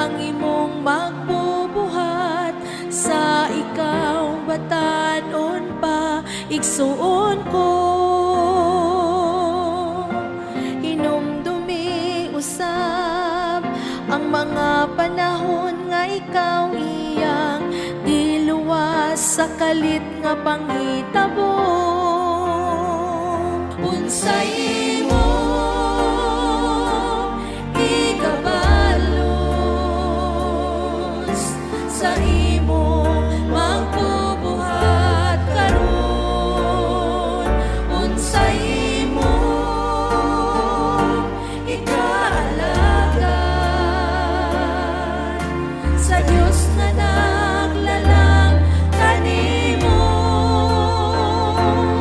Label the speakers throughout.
Speaker 1: ang imong magbubuhat sa ikaw batanon pa igsuon ko. Hinumdumi usab ang mga panahon nga ikaw iyang giluwas sa kalit nga panghitabo. Unsay imo sa imo magbubuhat karon, unsay imo ikaalagad sa Dios na naglalang kanimo.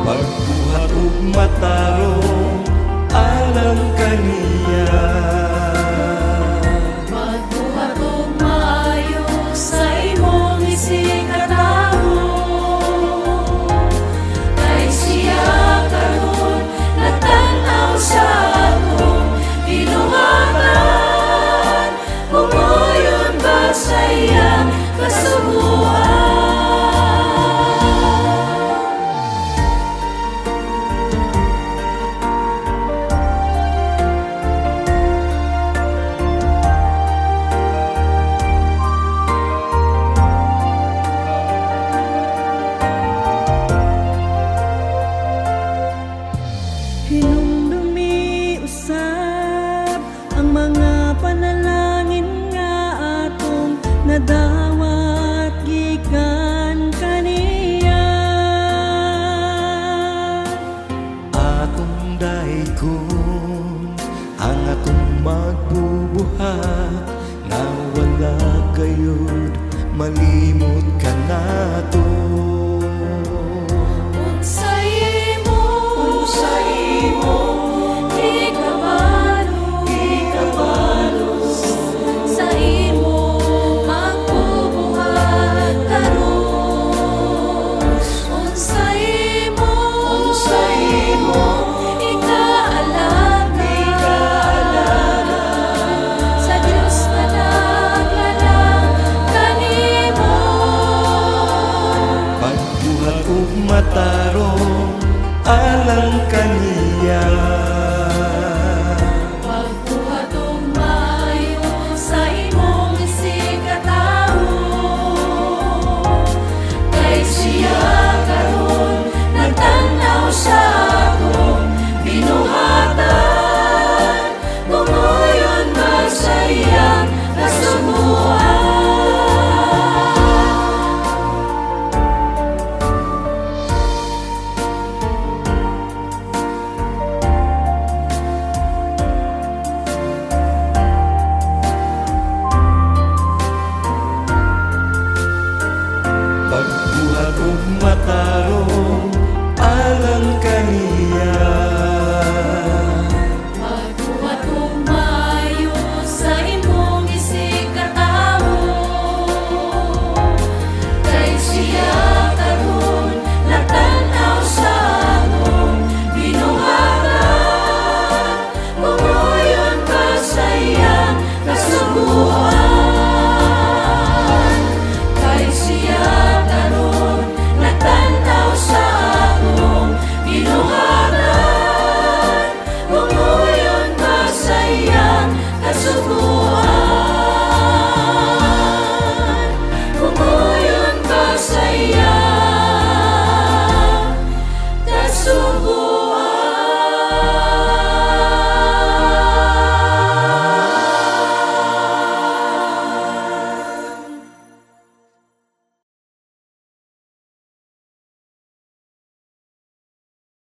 Speaker 2: Pagbuhat ug matarong alam kaniya,
Speaker 1: hinumdumi usab ang mga panalangin nga atong nadawat gikan kaniya.
Speaker 2: atong dahigon ang atong magbubuhat, na wala gayud malimot ka nato. Matarong alang kaniya,
Speaker 1: pagbuhat ug maayo sa imong isikatawo, kay siya karon nagtanaw sa akong binuhatan, kumuyon magsayang kasumuan.
Speaker 2: pagbuhat ug matarong alang kaniya.